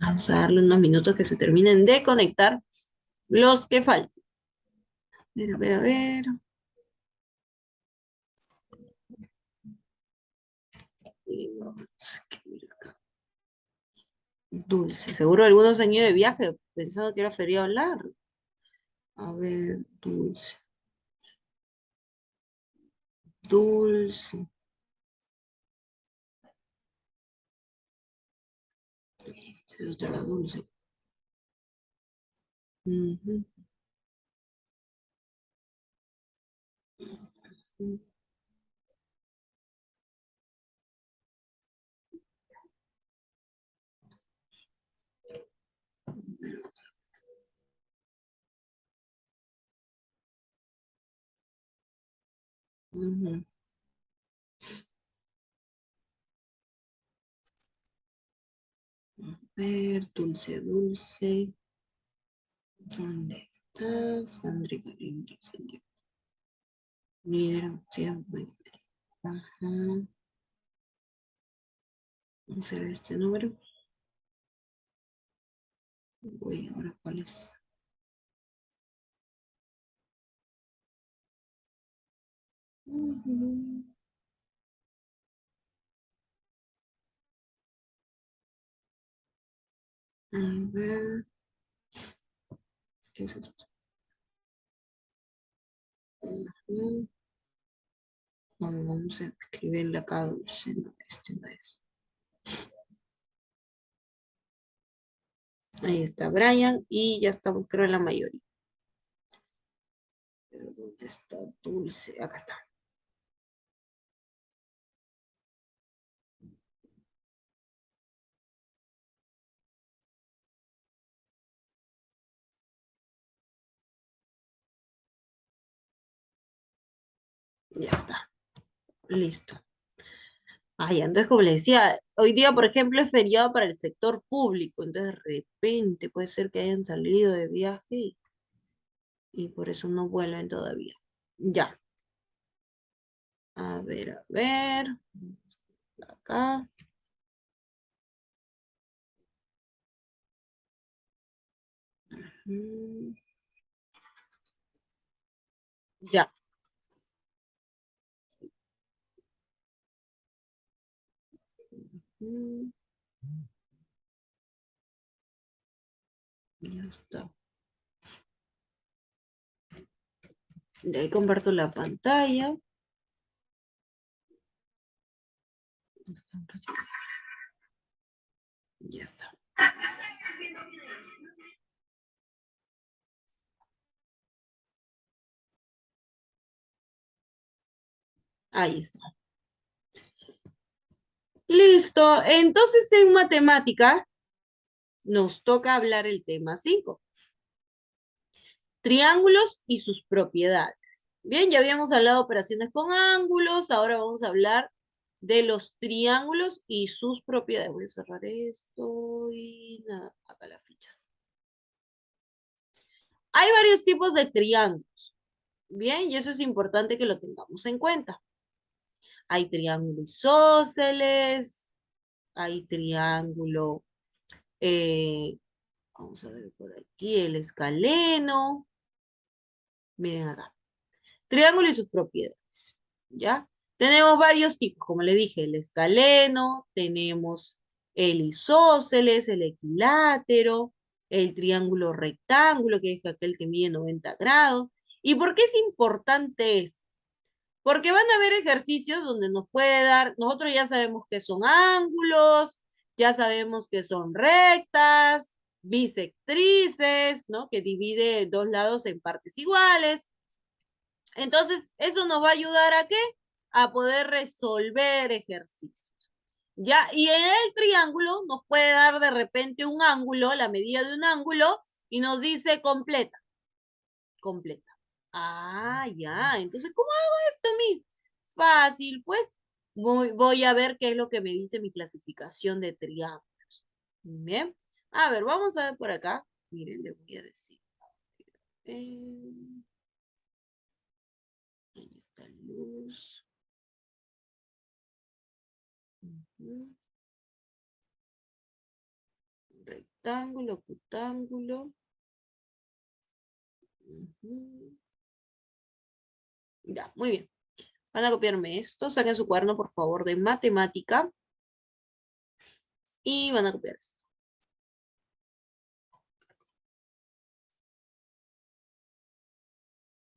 Vamos a darle unos minutos que se terminen de conectar los que faltan. A ver, a ver. Y vamos a escribir acá. Dulce. Seguro algunos han ido de viaje pensando que era feriado largo. A ver, dulce. Dulce. Este es otra dulce. Ujú, ujú, ujú. A ver, dulce, dulce. ¿Dónde estás? Sandrita, Linda, Sandrita. Mira, siempre. Ajá. Vamos a ver este número. Voy ahora, ¿cuál es? Ujú. A ver, ¿qué es esto? Ujú. Vamos a escribirle acá dulce. No, este no es. Ahí está Brian y ya estamos, creo, en la mayoría. Pero ¿dónde está dulce? Acá está. Ya está. Listo. Ay, entonces, como le decía, hoy día, por ejemplo, es feriado para el sector público. Entonces, de repente puede ser que hayan salido de viaje y por eso no vuelven todavía. Ya. A ver, a ver. Acá. Mm, ya. Mm, ya está. De ahí comparto la pantalla. Ya está. Ya está. Ahí está. Listo. Entonces, en matemática nos toca hablar el tema 5. Triángulos y sus propiedades. Bien, ya habíamos hablado de operaciones con ángulos, ahora vamos a hablar de los triángulos y sus propiedades. Voy a cerrar esto y nada, acá las fichas. Hay varios tipos de triángulos. Bien, y eso es importante que lo tengamos en cuenta. Hay triángulo isósceles, hay triángulo, eh, vamos a ver por aquí, el escaleno. Miren acá. Triángulo y sus propiedades, ¿ya? Tenemos varios tipos, como le dije, el escaleno, tenemos el isósceles, el equilátero, el triángulo rectángulo, que es aquel que mide 90 grados. ¿Y por qué es importante esto? Porque van a haber ejercicios donde nos puede dar, nosotros ya sabemos que son ángulos, ya sabemos que son rectas, bisectrices, ¿no? Que divide dos lados en partes iguales. Entonces, eso nos va a ayudar ¿a qué? A poder resolver ejercicios. Ya, y en el triángulo nos puede dar de repente un ángulo, la medida de un ángulo, y nos dice completa, completa. Ah, ya. Entonces, ¿cómo hago esto, mi? Fácil, pues. Voy a ver qué es lo que me dice mi clasificación de triángulos. Bien. A ver, vamos a ver por acá. Miren, les voy a decir. Eh, ahí está luz. Ujú. Rectángulo, octángulo. Ujú. Ya, muy bien. Van a copiarme esto. Saquen su cuaderno, por favor, de matemática. Y van a copiar esto.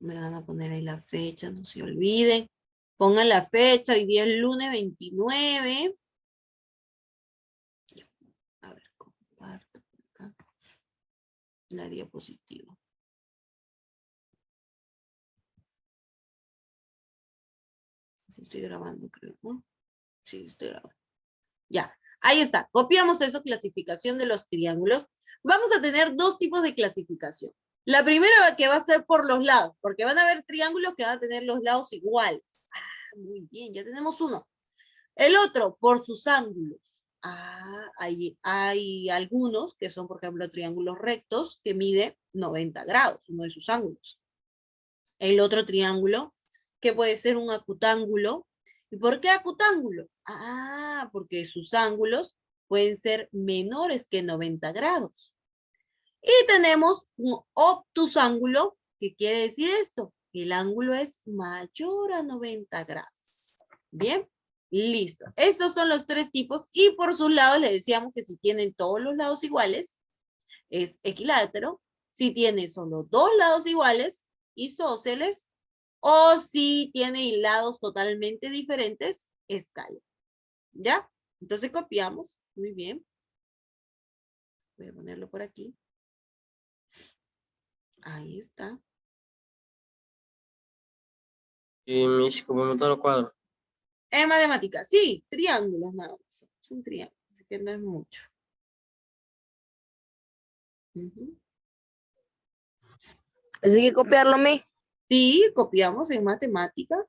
Me van a poner ahí la fecha, no se olviden. Pongan la fecha, hoy día es lunes 29. A ver, comparto acá la diapositiva. Sí, estoy grabando, creo, ¿no? Sí, estoy grabando. Ya, ahí está. Copiamos eso, clasificación de los triángulos. Vamos a tener dos tipos de clasificación. La primera que va a ser por los lados, porque van a haber triángulos que van a tener los lados iguales. Ah, muy bien, ya tenemos uno. El otro, por sus ángulos. Ah, hay algunos que son, por ejemplo, triángulos rectos que mide 90 grados, uno de sus ángulos. El otro triángulo, que puede ser un acutángulo. ¿Y por qué acutángulo? Ah, porque sus ángulos pueden ser menores que 90 grados. Y tenemos un obtusángulo, ¿qué quiere decir esto? El ángulo es mayor a 90 grados. Bien, listo. Estos son los tres tipos y por sus lados le decíamos que si tienen todos los lados iguales, es equilátero. Si tiene solo dos lados iguales, isósceles. O si tiene lados totalmente diferentes, escala. ¿Ya? Entonces copiamos. Muy bien. Voy a ponerlo por aquí. Ahí está. Y mis como todo lo cuadro. En matemáticas, sí, triángulos nada más. Son triángulos, así que no es mucho. Así que copiarlo a mí. Sí, copiamos en matemáticas.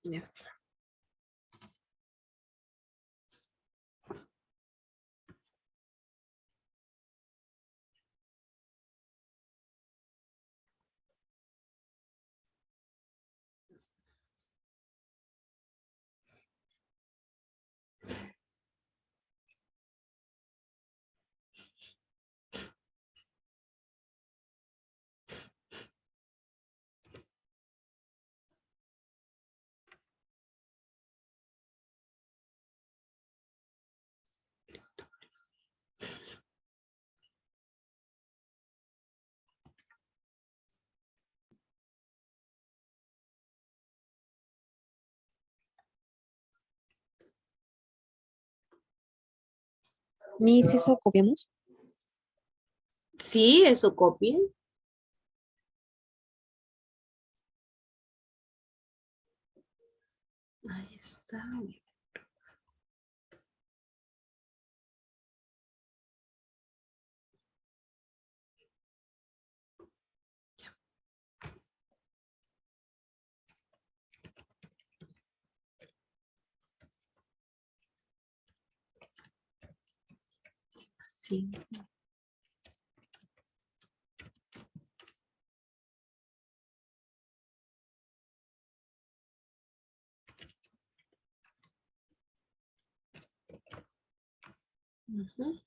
Ya está. Miss, ¿eso copiamos? Sí, eso copien. Ahí está. 5. Ujú.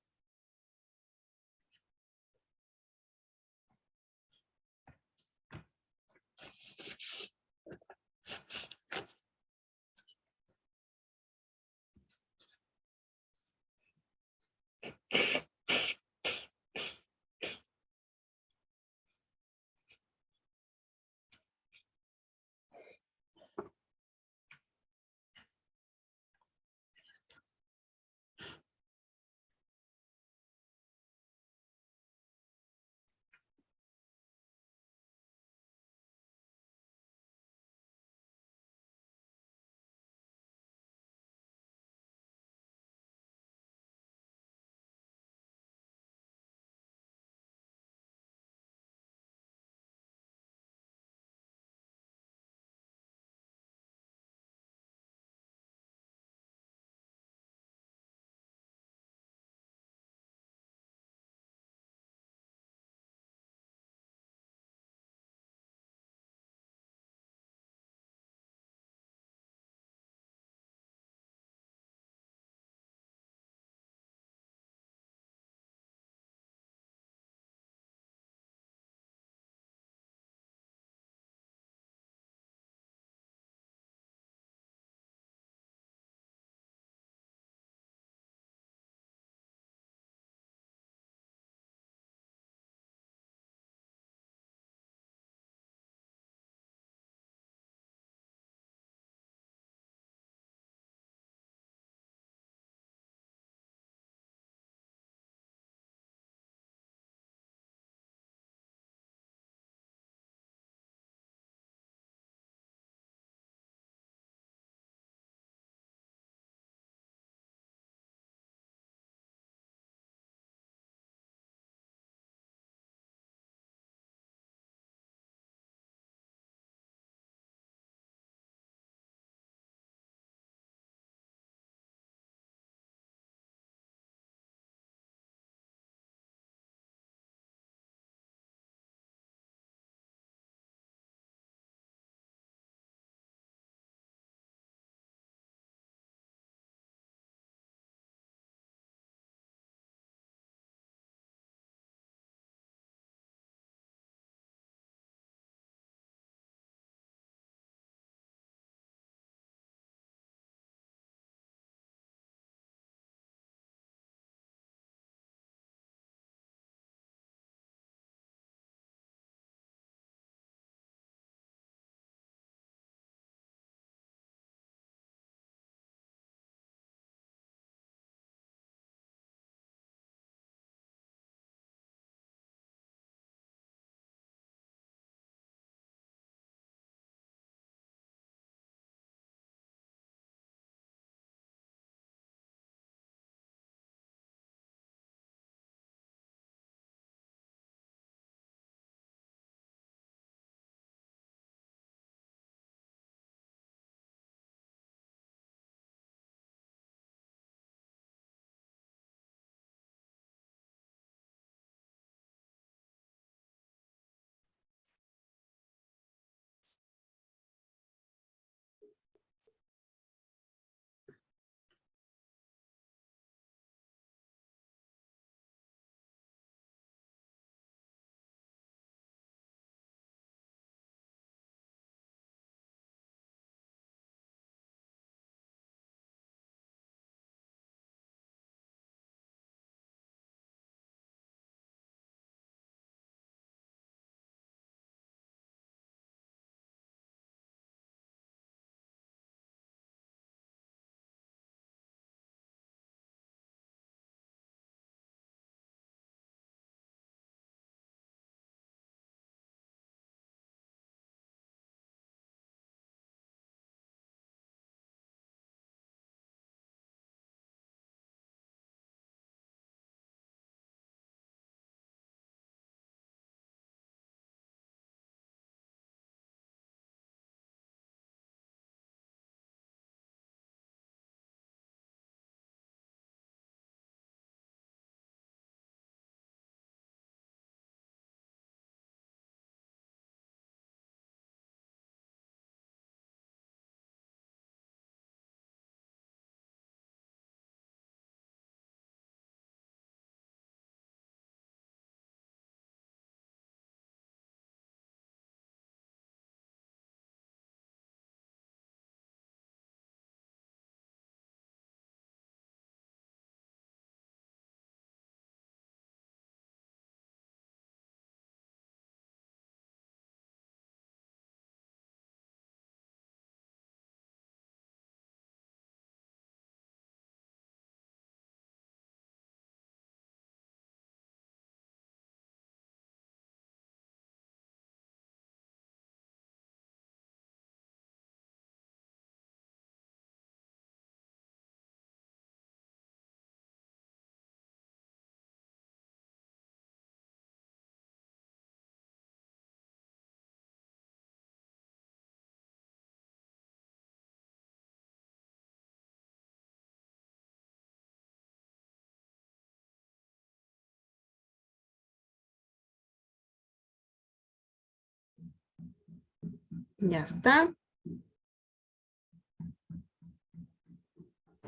Ya está.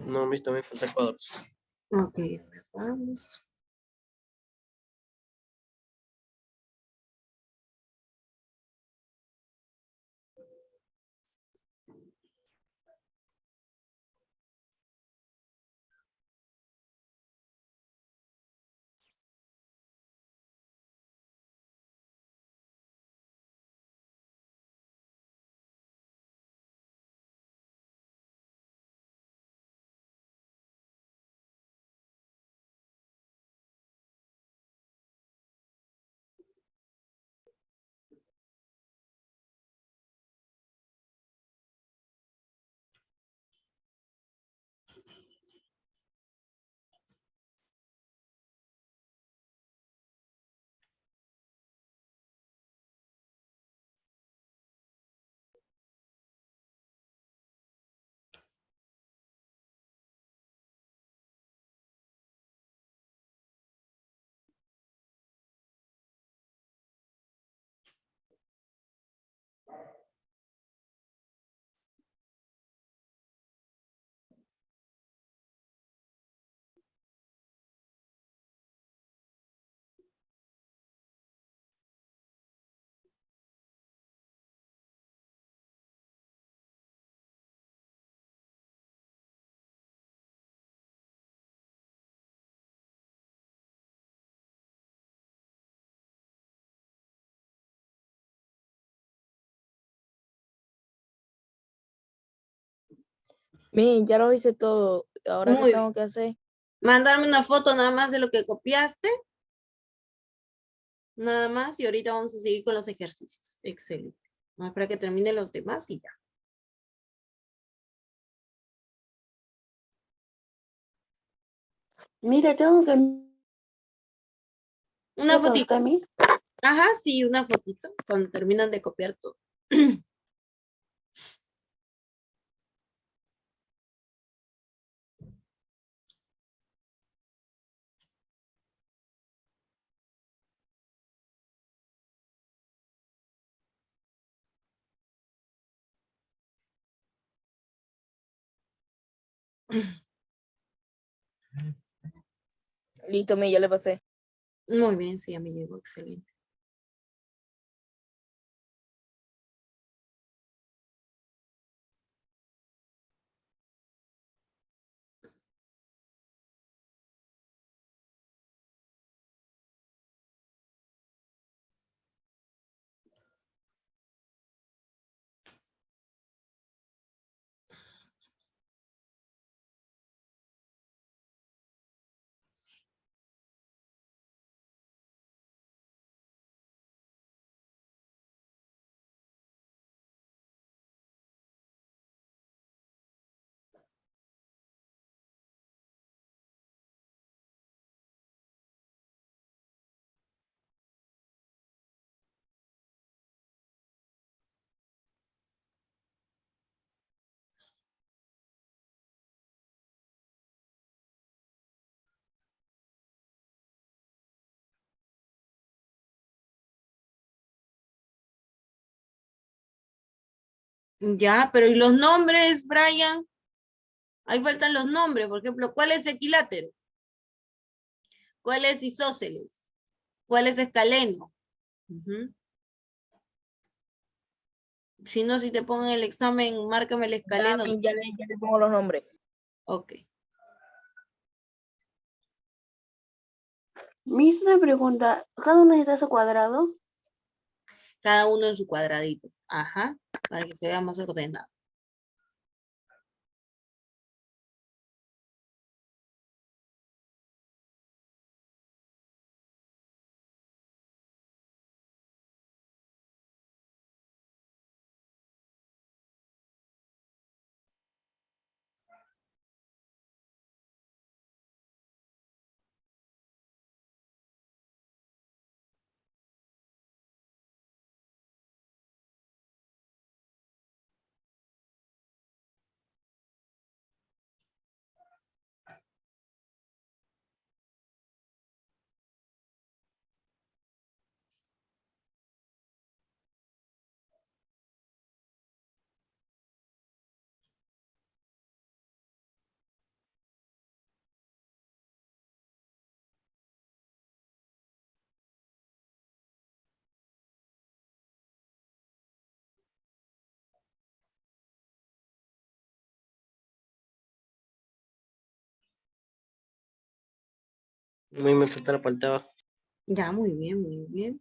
No, Miss, también falta cuadros. Ok, vamos. Mi, ya lo hice todo. Ahora, ¿qué Muy bien. tengo que hacer? Mandarme una foto nada más de lo que copiaste. Nada más. Y ahorita vamos a seguir con los ejercicios. Excelente. Vamos a esperar que termine los demás y ya. Mira, tengo que Una para fotito. usted, Miss. Ajá, sí, una fotito. Cuando terminan de copiar todo. Listo, mi, ya le pasé. Muy bien, sí, a mí llegó. Excelente. Ya, pero ¿y los nombres, Brian? Ahí faltan los nombres. Por ejemplo, ¿cuál es equilátero? ¿Cuál es isósceles? ¿Cuál es escaleno? Ujú. Si no, si te pongo en el examen, márcame el Ya, escaleno. mi, ya le pongo los nombres. Ok. Miss, una pregunta. ¿Cada uno está a su cuadrado? Cada uno en su cuadradito. Ajá. Para que se vea más ordenado. Muy me falta la parte de abajo. Ya, muy bien, muy bien.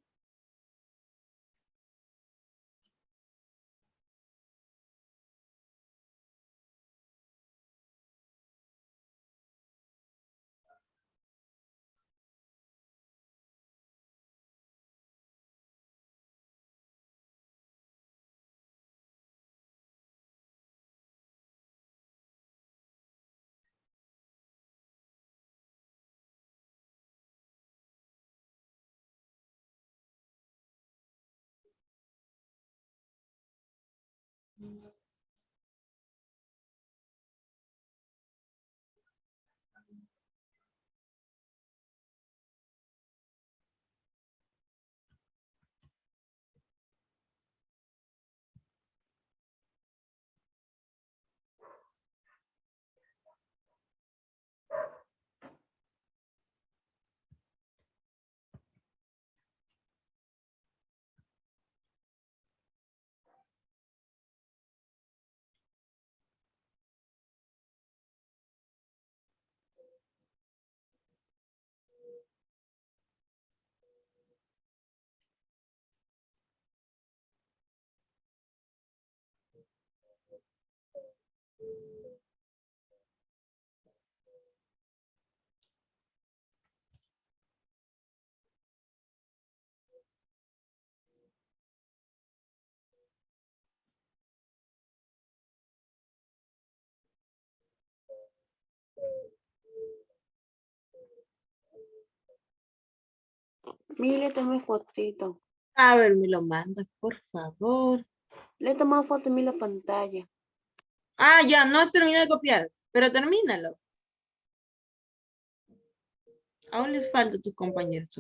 Mire, tomé fotito. A ver, me lo mandas, por favor. Le he tomado foto en la pantalla. Ah, ya, no has terminado de copiar, pero termínalo. Aún les falta a tus compañeros.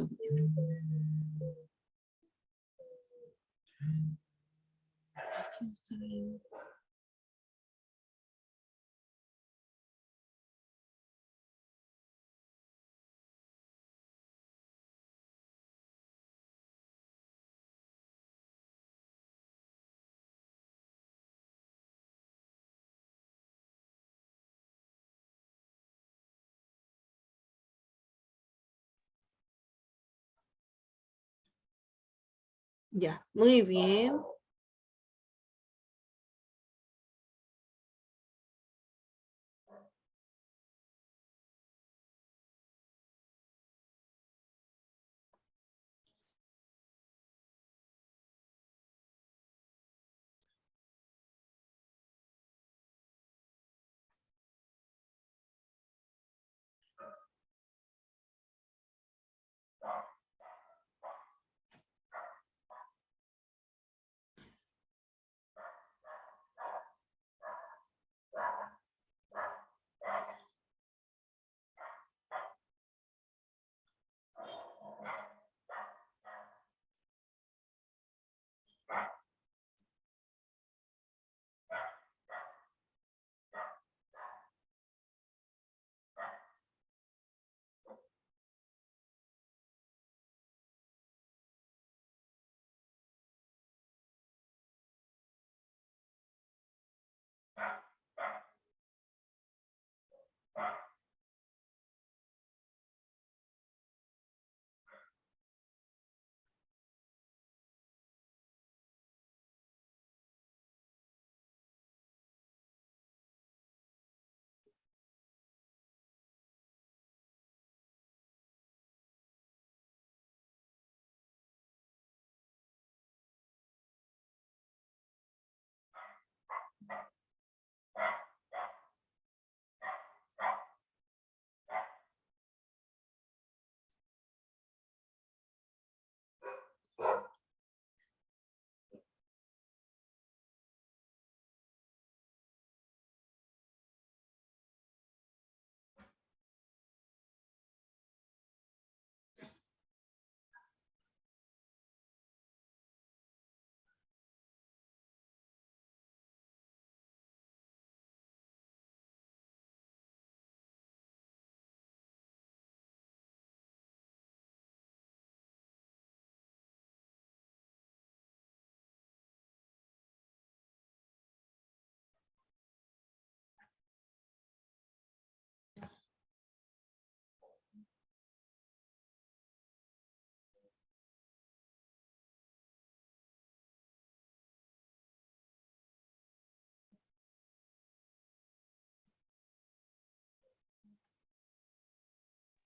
Ya, muy bien.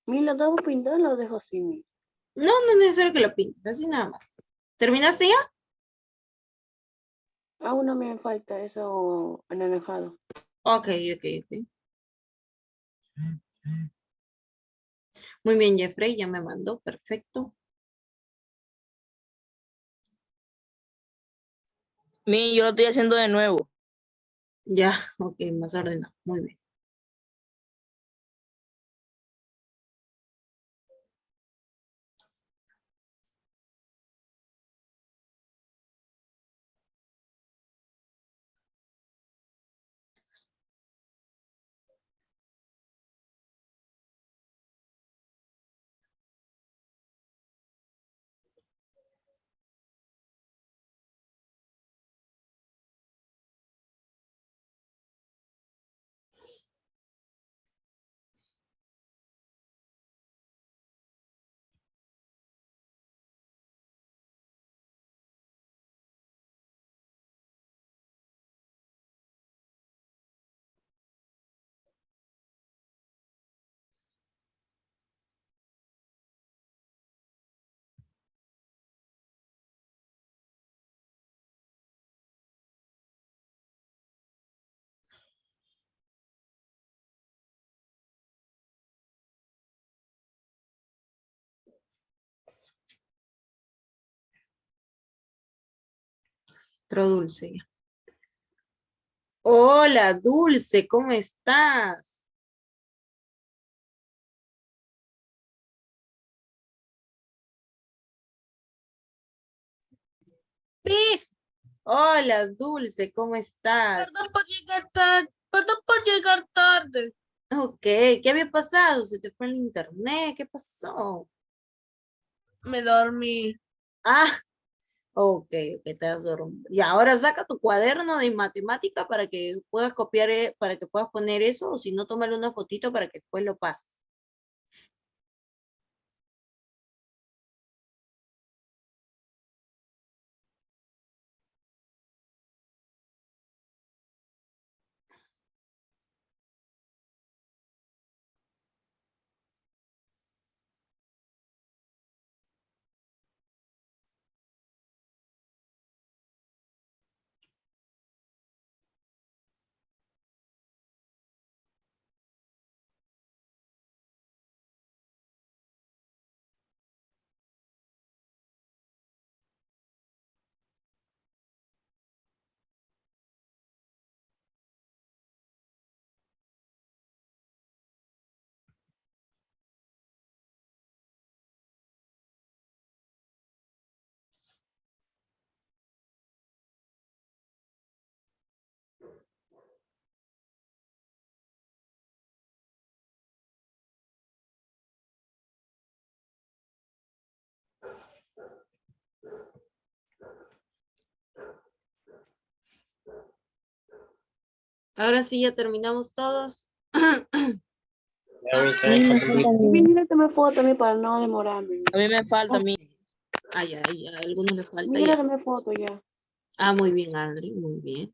Mira, ¿debo pintar o dejo así, Miss? No, no es necesario que lo pintes, así nada más. ¿Terminaste ya? Aún no me falta eso anaranjado. Ok, ok, ok. Muy bien, Jeffrey, ya me mandó, perfecto. Miren, yo lo estoy haciendo de nuevo. Ya, ok, más ordenado, muy bien. Otro Dulce. Ya. Hola, Dulce, ¿cómo estás? Pis. Hola, Dulce, ¿cómo estás? Perdón por llegar tarde. Ok, ¿qué había pasado? ¿Se te fue el internet? ¿Qué pasó? Me dormí. Ah, ok, ok, te has dormido. Y ahora saca tu cuaderno de matemática para que puedas copiar, para que puedas poner eso, o si no, tómale una fotito para que después lo pases. Ahora sí, ya terminamos todos. Ya, mi A mí me trae falta a Y mí. mira, tome foto a mí para no demorarme. A mí me falta a Ok. mí. Ay, ay, a algunos les falta Mira, ya. tome foto ya. Ah, muy bien, Adri, muy bien.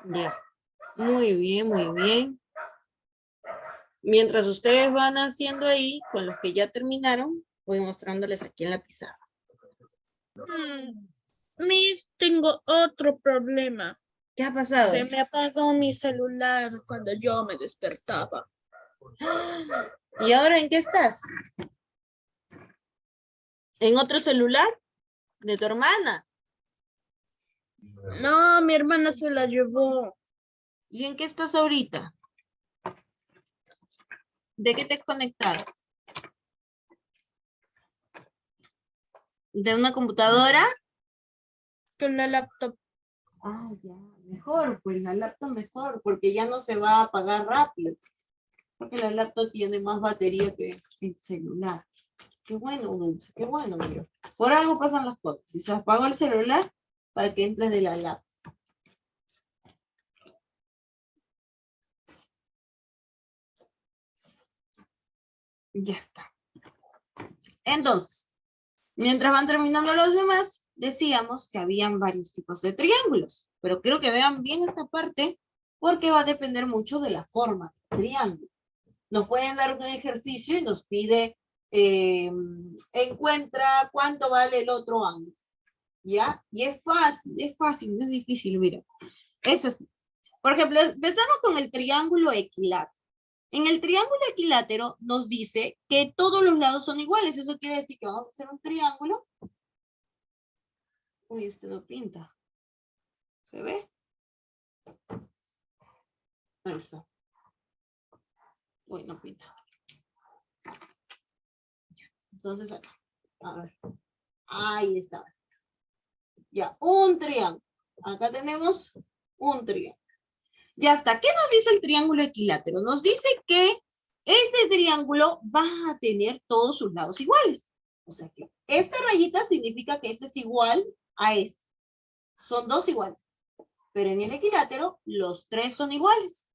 Ya. Muy bien, muy bien. Mientras ustedes van haciendo ahí, con los que ya terminaron, voy mostrándoles aquí en la pizarra. Miss, tengo otro problema. ¿Qué ha pasado? Se me apagó mi celular cuando yo me despertaba. ¿Y ahora en qué estás? ¿En otro celular? ¿De tu hermana? No, mi hermana se la llevó. ¿Y en qué estás ahorita? ¿De qué te has conectado? ¿De una computadora? Con la laptop. Ah, ya, mejor, pues la laptop mejor, porque ya no se va a apagar rápido. Porque la laptop tiene más batería que el celular. Qué bueno, Dulce, qué bueno, mira. Por algo pasan las cosas. Si se apagó el celular, para que entres de la laptop. Ya está. Entonces, mientras van terminando los demás, decíamos que habían varios tipos de triángulos. Pero quiero que vean bien esta parte, porque va a depender mucho de la forma del triángulo. Nos pueden dar un ejercicio y nos pide, encuentra cuánto vale el otro ángulo. ¿Ya? Y es fácil, no es difícil, mira. Es así. Por ejemplo, empezamos con el triángulo equilátero. En el triángulo equilátero nos dice que todos los lados son iguales. Eso quiere decir que vamos a hacer un triángulo. Uy, este no pinta. ¿Se ve? Eso. Uy, no pinta. Entonces acá. A ver. Ahí está. Ya, un triángulo. Acá tenemos un triángulo. Ya está. ¿Qué nos dice el triángulo equilátero? Nos dice que ese triángulo va a tener todos sus lados iguales. O sea que esta rayita significa que este es igual a este. Son dos iguales. Pero en el equilátero, los tres son iguales.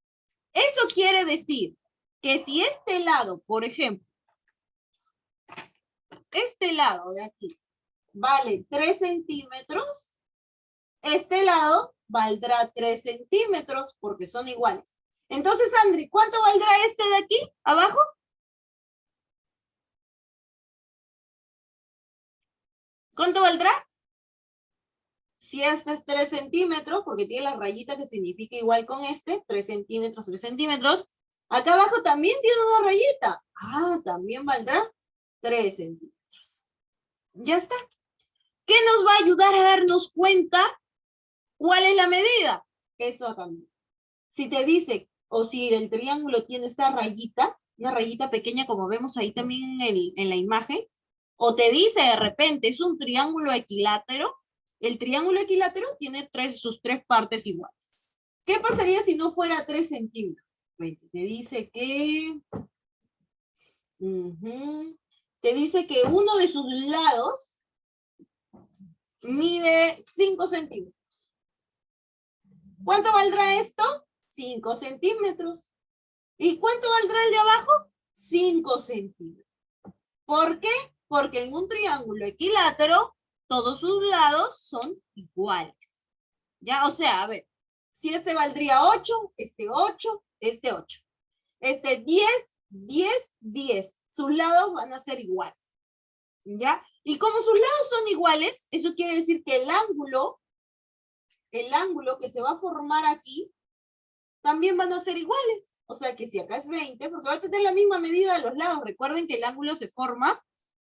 Eso quiere decir que si este lado, por ejemplo, este lado de aquí vale 3 centímetros, este lado valdrá 3 centímetros porque son iguales. Entonces, Andri, ¿cuánto valdrá este de aquí, abajo? ¿Cuánto valdrá? Si este es 3 centímetros, porque tiene la rayita que significa igual con este, 3 centímetros, 3 centímetros. Acá abajo también tiene una rayita. Ah, también valdrá 3 centímetros. Ya está. ¿Qué nos va a ayudar a darnos cuenta cuál es la medida? Eso también. Si te dice, o si el triángulo tiene esta rayita, una rayita pequeña como vemos ahí también en la imagen, o te dice de repente, es un triángulo equilátero, el triángulo equilátero tiene sus tres partes iguales. ¿Qué pasaría si no fuera 3 centímetros? Te dice que... te dice que uno de sus lados mide 5 centímetros. ¿Cuánto valdrá esto? 5 centímetros. ¿Y cuánto valdrá el de abajo? 5 centímetros. ¿Por qué? Porque en un triángulo equilátero, todos sus lados son iguales. ¿Ya? O sea, a ver, si este valdría 8, este 8, este 8. Este 10, 10, 10. Sus lados van a ser iguales. ¿Ya? Y como sus lados son iguales, eso quiere decir que el ángulo que se va a formar aquí, también van a ser iguales. O sea que si acá es 20, porque va a tener la misma medida de los lados. Recuerden que el ángulo se forma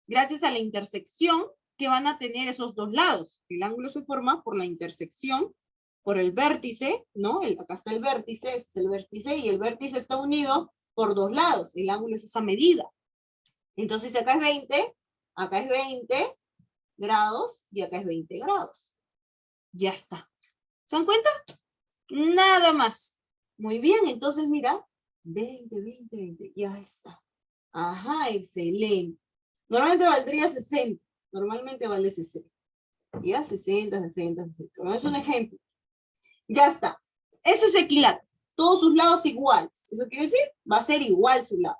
gracias a la intersección que van a tener esos dos lados. El ángulo se forma por la intersección, por el vértice, ¿no? Acá está el vértice, este es el vértice, y el vértice está unido por dos lados. El ángulo es esa medida. Entonces, si acá es 20 grados, y acá es 20 grados. Ya está. ¿Se dan cuenta? Nada más. Muy bien, entonces mira, 20, 20, 20, ya está. Ajá, excelente. Normalmente valdría 60, normalmente vale 60. Ya, 60, 60, 60. Bueno, es un ejemplo. Ya está. Eso es equilátero. Todos sus lados iguales. ¿Eso quiere decir? Va a ser igual su lado.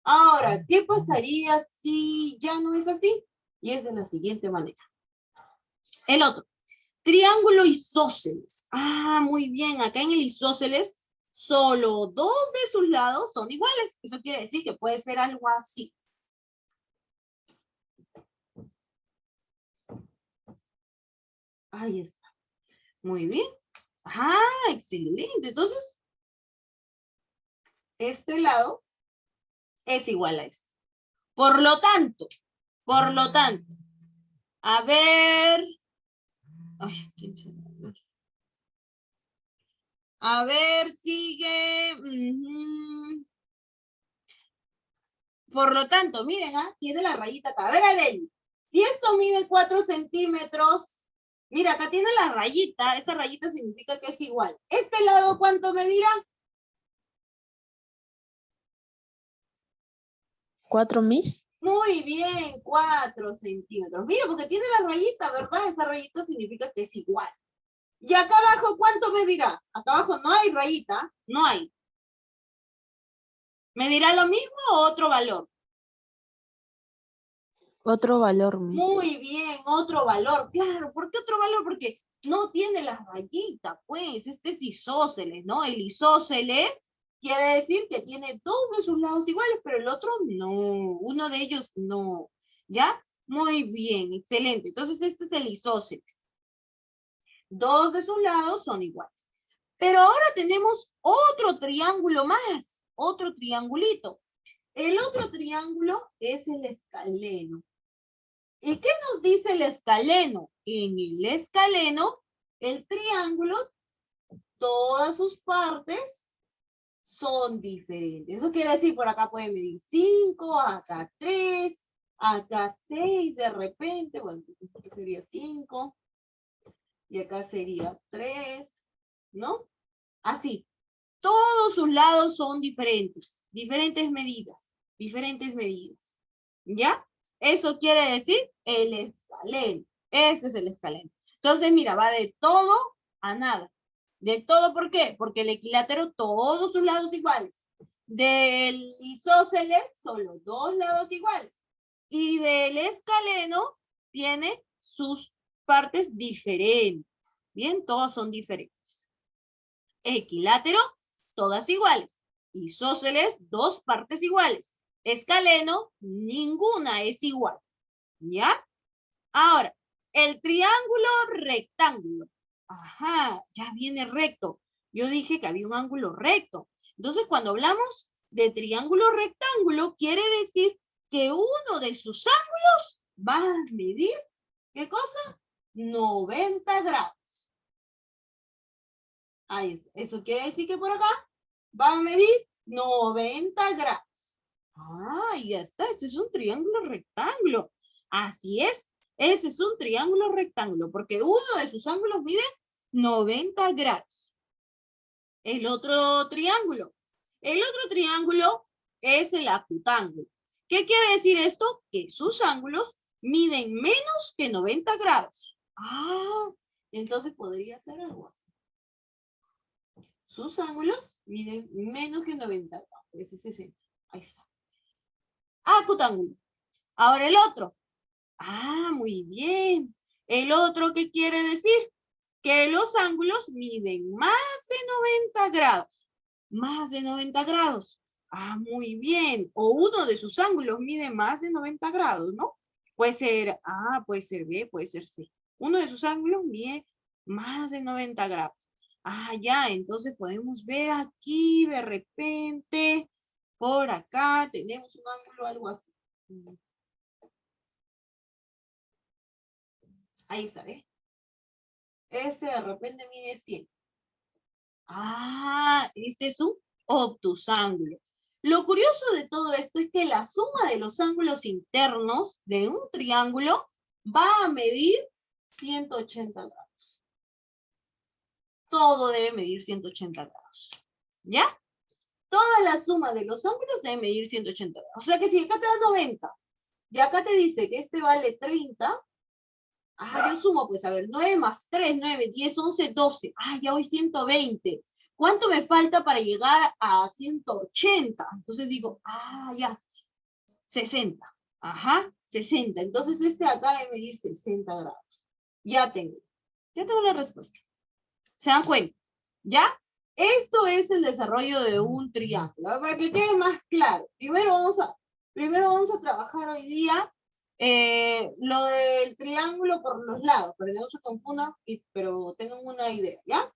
Ahora, ¿qué pasaría si ya no es así? Y es de la siguiente manera. El otro. Triángulo isósceles. Ah, muy bien. Acá en el isósceles, solo dos de sus lados son iguales. Eso quiere decir que puede ser algo así. Ahí está. Muy bien. Ah, excelente. Entonces, este lado es igual a este. Por lo tanto, a ver. Ay, ¿quién se me... A ver, sigue. Por lo tanto, miren, tiene la rayita acá. A ver, Arely, si esto mide 4 centímetros, mira, acá tiene la rayita. Esa rayita significa que es igual. ¿Este lado cuánto medirá? 4 mis. Muy bien, 4 centímetros. Mira, porque tiene la rayita, ¿verdad? Esa rayita significa que es igual. ¿Y acá abajo cuánto medirá? Acá abajo no hay rayita, no hay. ¿Medirá lo mismo o otro valor? Otro valor, mis. Muy bien, otro valor. Claro, ¿por qué otro valor? Porque no tiene las rayitas, pues. Este es isósceles, ¿no? El isósceles quiere decir que tiene dos de sus lados iguales, pero el otro no. Uno de ellos no. ¿Ya? Muy bien, excelente. Entonces este es el isósceles. Dos de sus lados son iguales. Pero ahora tenemos otro triángulo más. Otro triangulito. El otro triángulo es el escaleno. ¿Y qué nos dice el escaleno? En el escaleno, el triángulo, todas sus partes son diferentes. Eso quiere decir, por acá pueden medir 5, acá 3, acá 6 de repente. Bueno, aquí sería 5. Y acá sería 3, ¿no? Así. Todos sus lados son diferentes. Diferentes medidas. Diferentes medidas. ¿Ya? Eso quiere decir el escaleno. Ese es el escaleno. Entonces, mira, va de todo a nada. ¿De todo por qué? Porque el equilátero, todos sus lados iguales. Del isósceles, solo dos lados iguales. Y del escaleno, tiene sus partes diferentes. Bien, todas son diferentes. Equilátero, todas iguales. Isósceles, dos partes iguales. Escaleno, ninguna es igual. ¿Ya? Ahora, el triángulo rectángulo. Ajá, ya viene recto. Yo dije que había un ángulo recto. Entonces, cuando hablamos de triángulo rectángulo, quiere decir que uno de sus ángulos va a medir, ¿qué cosa? 90 grados. Ahí está. Eso quiere decir que por acá va a medir 90 grados. Ah, ya está. Este es un triángulo rectángulo. Así es. Ese es un triángulo rectángulo, porque uno de sus ángulos mide 90 grados. El otro triángulo. El otro triángulo es el acutángulo. ¿Qué quiere decir esto? Que sus ángulos miden menos que 90 grados. Ah, entonces podría ser algo así. Sus ángulos miden menos que 90 grados. Ese es 60. Ahí está. Acutángulo. Ahora el otro. Ah, muy bien. ¿El otro qué quiere decir? Que los ángulos miden más de 90 grados. Más de 90 grados. Ah, muy bien. O uno de sus ángulos mide más de 90 grados, ¿no? Puede ser A, puede ser B, puede ser C. Uno de sus ángulos mide más de 90 grados. Ah, ya, entonces podemos ver aquí de repente, por acá tenemos un ángulo algo así. Ahí está, ¿ves? Ese de repente mide 100. Ah, este es un obtusángulo. Lo curioso de todo esto es que la suma de los ángulos internos de un triángulo va a medir 180 grados. Todo debe medir 180 grados. ¿Ya? Toda la suma de los ángulos debe medir 180 grados. O sea que si acá te da 90 y acá te dice que este vale 30, yo sumo, pues, a ver, 9 más 3, 9, 10, 11, 12. Ya voy 120. ¿Cuánto me falta para llegar a 180? Entonces digo, ya, 60. Ajá, 60. Entonces este acá debe medir 60 grados. Ya tengo. Ya tengo la respuesta. ¿Se dan cuenta? ¿Ya? Esto es el desarrollo de un triángulo. A ver, para que quede más claro. Primero vamos a trabajar hoy día lo del triángulo por los lados, para que no se confundan, pero tengan una idea, ¿ya?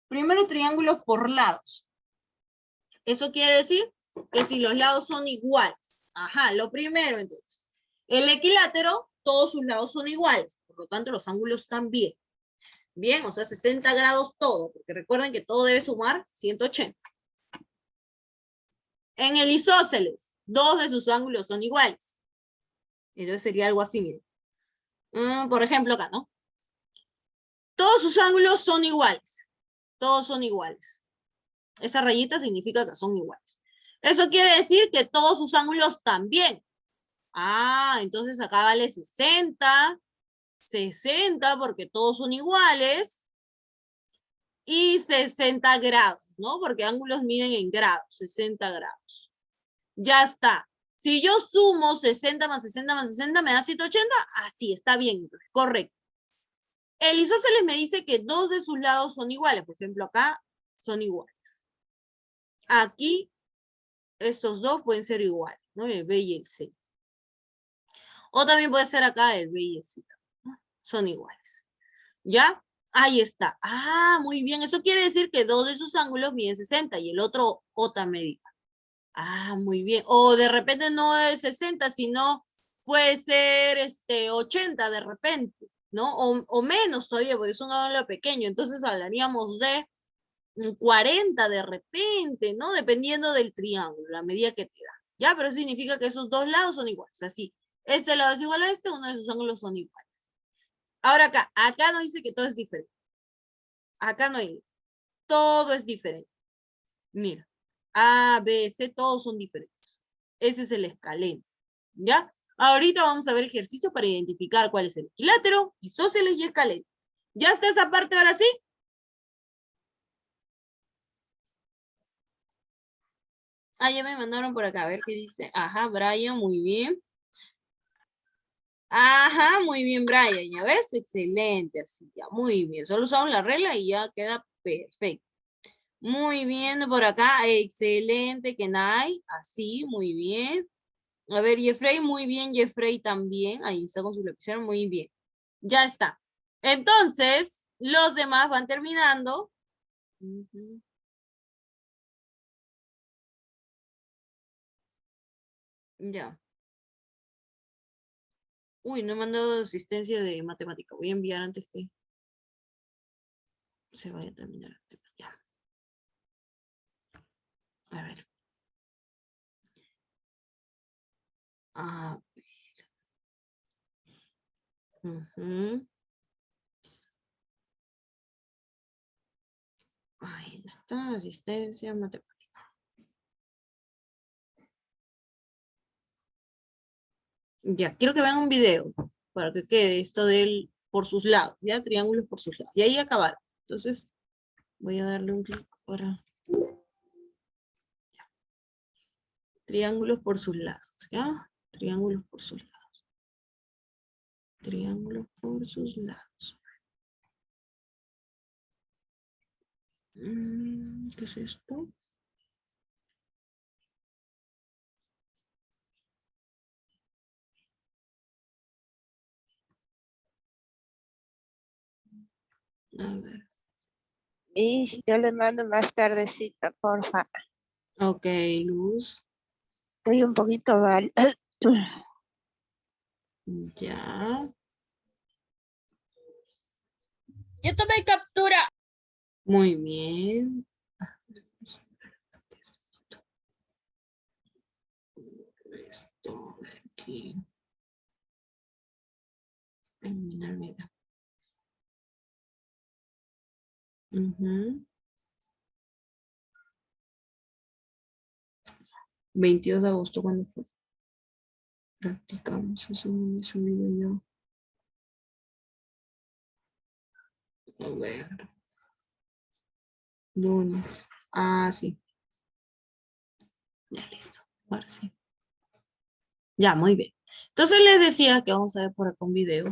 Primero triángulos por lados. Eso quiere decir que si los lados son iguales. Ajá, lo primero entonces. El equilátero, todos sus lados son iguales, por lo tanto los ángulos también. Bien, o sea, 60 grados todo, porque recuerden que todo debe sumar 180. En el isósceles, dos de sus ángulos son iguales. Entonces sería algo así, miren. Por ejemplo, acá, ¿no? Todos sus ángulos son iguales. Todos son iguales. Esa rayita significa que son iguales. Eso quiere decir que todos sus ángulos también. Ah, entonces acá vale 60, 60 porque todos son iguales. Y 60 grados, ¿no? Porque ángulos miden en grados, 60 grados. Ya está. Si yo sumo 60 más 60 más 60, ¿me da 180? Así, está bien, correcto. El isósceles me dice que dos de sus lados son iguales. Por ejemplo, acá son iguales. Aquí, estos dos pueden ser iguales, ¿no? El B y el C. O también puede ser acá el B y el C, ¿no? Son iguales. ¿Ya? Ahí está. Ah, muy bien. Eso quiere decir que dos de sus ángulos miden 60 y el otro otra medida. Ah, muy bien. O de repente no es 60, sino puede ser 80 de repente, ¿no? O menos todavía, porque es un ángulo pequeño. Entonces hablaríamos de 40 de repente, ¿no? Dependiendo del triángulo, la medida que te da. Ya, pero eso significa que esos dos lados son iguales. Así, este lado es igual a este, uno de sus ángulos son iguales. Ahora acá no dice que todo es diferente. Acá no hay. Todo es diferente. Mira, A, B, C, todos son diferentes. Ese es el escaleno. ¿Ya? Ahorita vamos a ver ejercicio para identificar cuál es el equilátero, isósceles y escaleno. ¿Ya está esa parte ahora sí? Ah, ya me mandaron por acá a ver qué dice. Ajá, Brian, muy bien. Ajá, muy bien, Brian. ¿Ya ves? Excelente, así ya. Muy bien. Solo usamos la regla y ya queda perfecto. Muy bien, por acá. Excelente, Kenai. Así, muy bien. A ver, Jeffrey, muy bien. Jeffrey también. Ahí está con su lapicero. Muy bien. Ya está. Entonces, los demás van terminando. Ujú. Ya. Uy, no he mandado asistencia de matemática. Voy a enviar antes que se vaya a terminar el tema. Ya. A ver. Ah, ujú. Ahí está, asistencia matemática. Ya, quiero que vean un video para que quede esto del por sus lados, ya, triángulos por sus lados. Y ahí acabaron. Entonces, voy a darle un clic para triángulos por sus lados, ¿ya? Triángulos por sus lados. Triángulos por sus lados. ¿Qué es esto? A ver. Y yo le mando más tardecita, porfa. Ok, Luz. Estoy un poquito mal. Ya. Yo tomé captura. Muy bien. Esto de aquí. Eliminar, mira. 22 de agosto, ¿cuándo fue? Practicamos, eso no me he subido yo. A ver. Lunes. Ah, sí. Ya listo. Ahora sí. Ya, muy bien. Entonces les decía que vamos a ver por acá un video.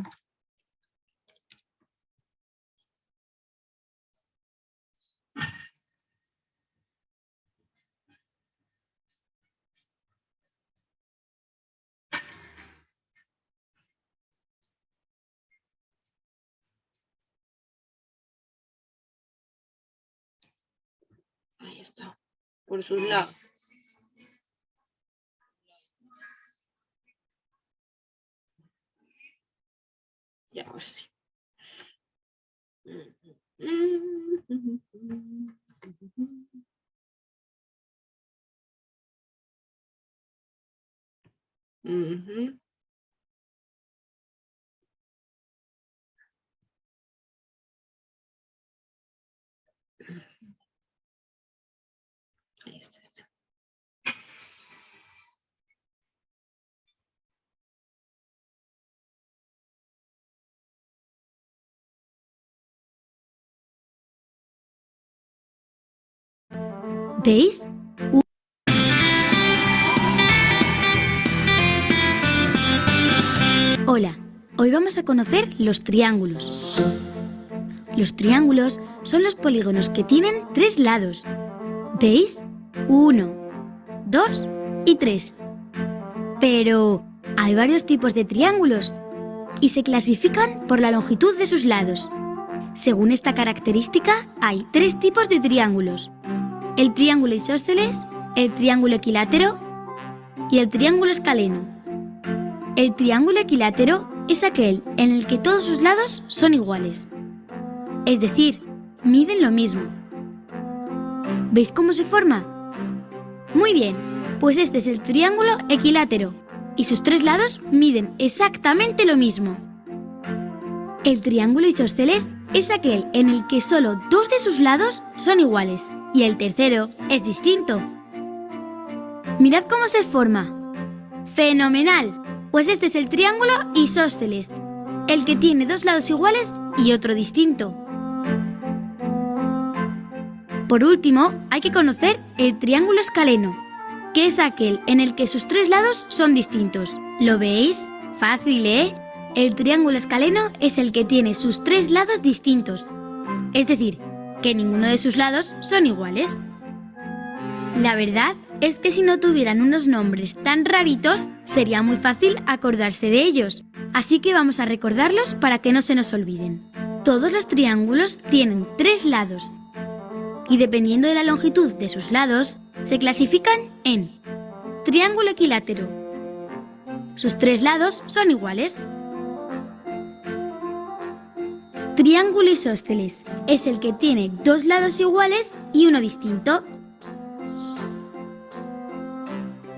Ahí está. Por sus lados. Ya, ahora sí. Ujú. Ahí está. ¿Veis? Hola, hoy vamos a conocer los triángulos. Los triángulos son los polígonos que tienen 3 lados. ¿Veis? 1, 2 y 3. Pero hay varios tipos de triángulos y se clasifican por la longitud de sus lados. Según esta característica, hay 3 tipos de triángulos: el triángulo isósceles, el triángulo equilátero y el triángulo escaleno. El triángulo equilátero es aquel en el que todos sus lados son iguales, es decir, miden lo mismo. ¿Veis cómo se forma? Muy bien, pues este es el triángulo equilátero y sus 3 lados miden exactamente lo mismo. El triángulo isósceles es aquel en el que solo 2 de sus lados son iguales y el tercero es distinto. Mirad cómo se forma. ¡Fenomenal! Pues este es el triángulo isósceles, el que tiene 2 lados iguales y otro distinto. Por último, hay que conocer el triángulo escaleno, que es aquel en el que sus 3 lados son distintos. ¿Lo veis? Fácil, ¿eh? El triángulo escaleno es el que tiene sus 3 lados distintos, es decir, que ninguno de sus lados son iguales. La verdad es que si no tuvieran unos nombres tan raritos, sería muy fácil acordarse de ellos. Así que vamos a recordarlos para que no se nos olviden. Todos los triángulos tienen 3 lados y dependiendo de la longitud de sus lados, se clasifican en triángulo equilátero. Sus 3 lados son iguales. Triángulo isósceles es el que tiene 2 lados iguales y uno distinto.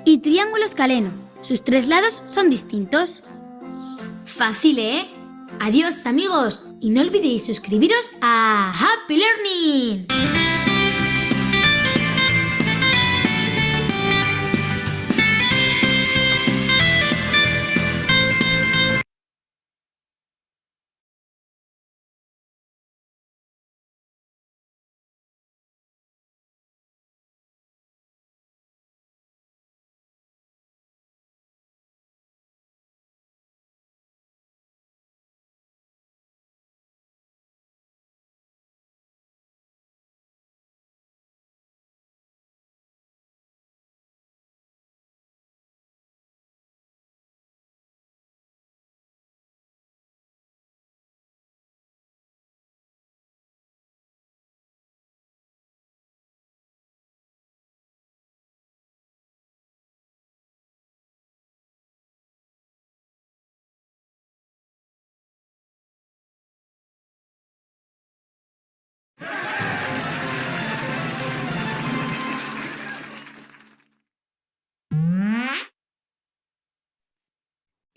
Y triángulo escaleno. Sus 3 lados son distintos. Fácil, ¿eh? Adiós, amigos. Y no olvidéis suscribiros a Happy Learning.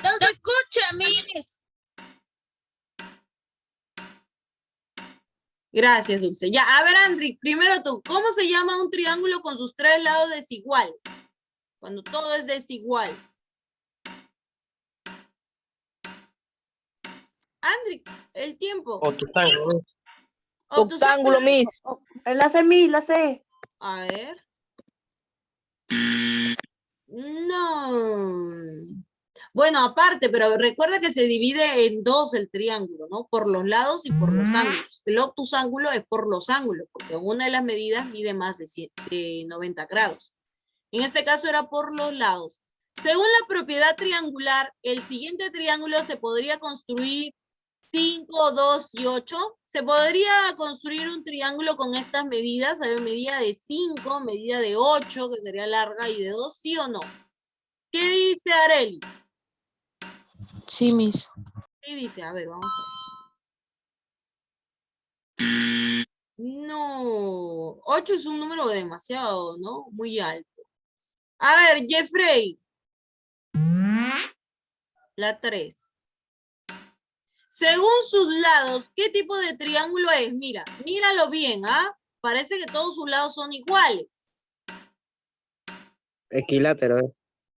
¡No se escucha, Miss! Gracias, Dulce. Ya, a ver, Andri, primero tú, ¿cómo se llama un triángulo con sus 3 lados desiguales? Cuando todo es desigual. Andri, el tiempo. Octángulo. Octángulo, Miss. La sé, Miss, la sé. A ver. No. Bueno, aparte, pero recuerda que se divide en 2 el triángulo, ¿no? Por los lados y por los ángulos. El obtusángulo es por los ángulos, porque una de las medidas mide más de 90 grados. En este caso era por los lados. Según la propiedad triangular, el siguiente triángulo se podría construir 5, 2 y 8. ¿Se podría construir un triángulo con estas medidas? Hay medida de 5, medida de 8, que sería larga, y de 2, ¿sí o no? ¿Qué dice Areli? Sí, Miss. ¿Qué dice? A ver, vamos a ver. No, 8 es un número demasiado, ¿no? Muy alto. A ver, Jeffrey. La 3. Según sus lados, ¿qué tipo de triángulo es? Mira, míralo bien, ¿ah? Parece que todos sus lados son iguales. Equilátero.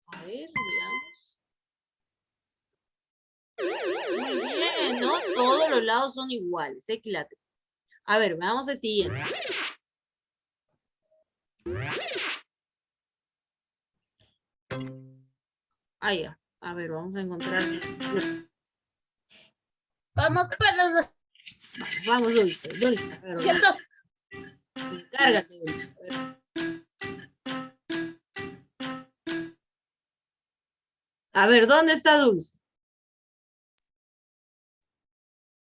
A ver, veamos. Muy bien, ¿no? Todos los lados son iguales, equilátero. A ver, veamos el siguiente. Ah, ya. A ver, vamos a encontrar. Vamos, perros. Vamos, Dulce, Dulce. A ver, ¿Cierto? encárgate, Dulce. A ver. A ver, ¿dónde está Dulce?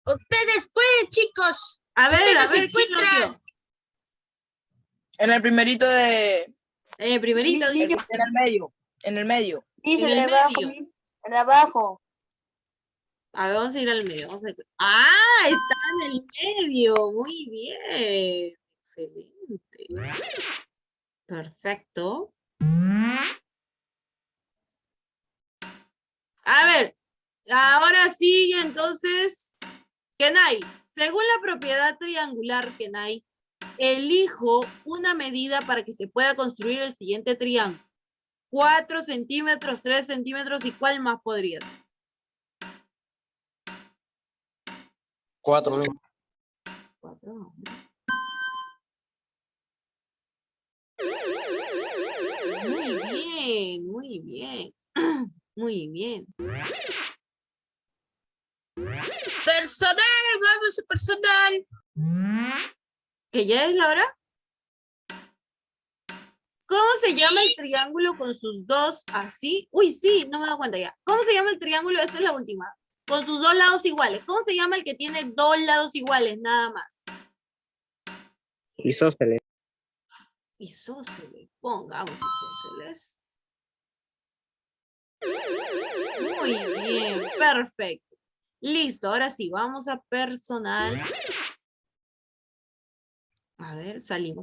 Ustedes pueden, chicos. A ver, Ustedes se ¿quién lo encuentran. vio? En el primerito de... Primerito, En el medio. En el medio. en En el el abajo. medio. En abajo. A ver, vamos a ir al medio. ¡Ah! Está en el medio. Muy bien. Excelente. Perfecto. A ver, ahora sigue entonces Kenai. Según la propiedad triangular, Kenai, elijo una medida para que se pueda construir el siguiente triángulo. 4 centímetros, 3 centímetros, ¿y cuál más podría ser? 4, Miss. 4, no. Muy bien, muy bien. Muy bien. Personal, vamos a personal. ¿Que ya es la hora? ¿Cómo se llama el triángulo con sus dos así? Uy, sí, no me doy cuenta ya. ¿Cómo se llama el triángulo? Esta es la última. Con sus dos lados iguales. ¿Cómo se llama el que tiene dos lados iguales, nada más? Isósceles. Isósceles. Pongamos isósceles. Muy bien, perfecto. Listo, ahora sí, vamos a personal. A ver, salimos.